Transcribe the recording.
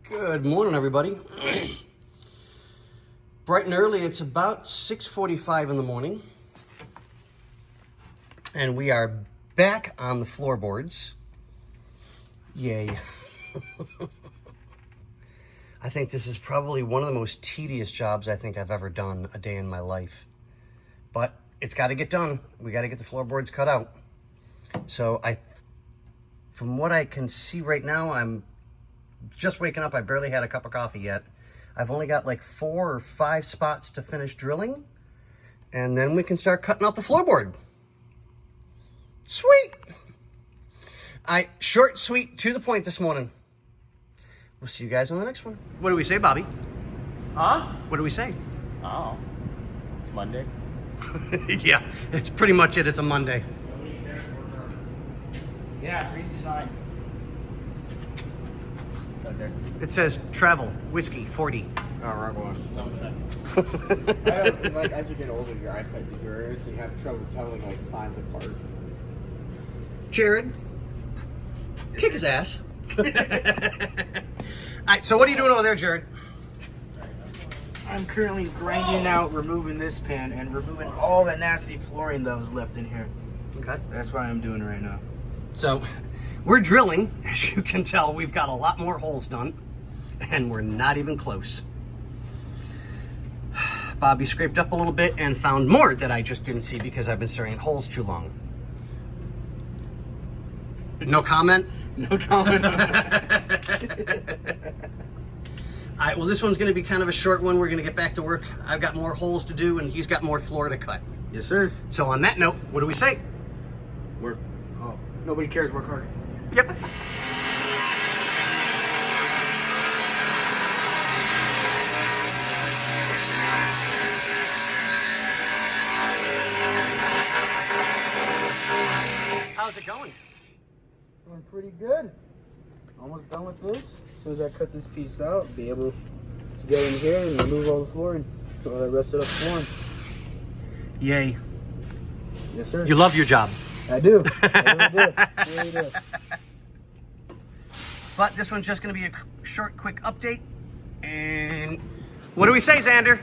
Good morning, everybody. Bright and early, it's about 6:45 in the morning. And we are back on the floorboards. Yay. I think this is probably one of the most tedious jobs I think I've ever done a day in my life. But it's got to get done. We got to get the floorboards cut out. So from what I can see right now, I'm just waking up. I barely had a cup of coffee yet. I've only got like 4 or 5 spots to finish drilling, and then we can start cutting out the floorboard. Sweet. Short, sweet, to the point this morning. We'll see you guys on the next one. What do we say, Bobby? Huh? What do we say? Oh, it's Monday. Yeah, it's pretty much it. It's a Monday. Yeah, read the sign. Right there. It says travel, whiskey, 40. Oh, wrong one. No, it's not. Like as you get older, your eyesight deteriorates, so you have trouble telling like signs apart. Jared, kick his ass. All right, so what are you doing over there, Jared? I'm currently grinding out, removing this pan, and removing all the nasty flooring that was left in here. Okay. That's what I'm doing right now. So we're drilling. As you can tell, we've got a lot more holes done, and we're not even close. Bobby scraped up a little bit and found more that I just didn't see because I've been staring at holes too long. No comment? No comment. All right, well, this one's going to be kind of a short one. We're going to get back to work. I've got more holes to do, and he's got more floor to cut. Yes, sir. So on that note, what do we say? Work. Oh, nobody cares. Work hard. Yep. How's it going? Doing pretty good. Almost done with this. As soon as I cut this piece out, be able to get in here and remove all the flooring. So all the rest of the flooring. Yay. Yes, sir. You love your job. I do. I really do. I really do. But this one's just going to be a short, quick update. And what do we say, Xander?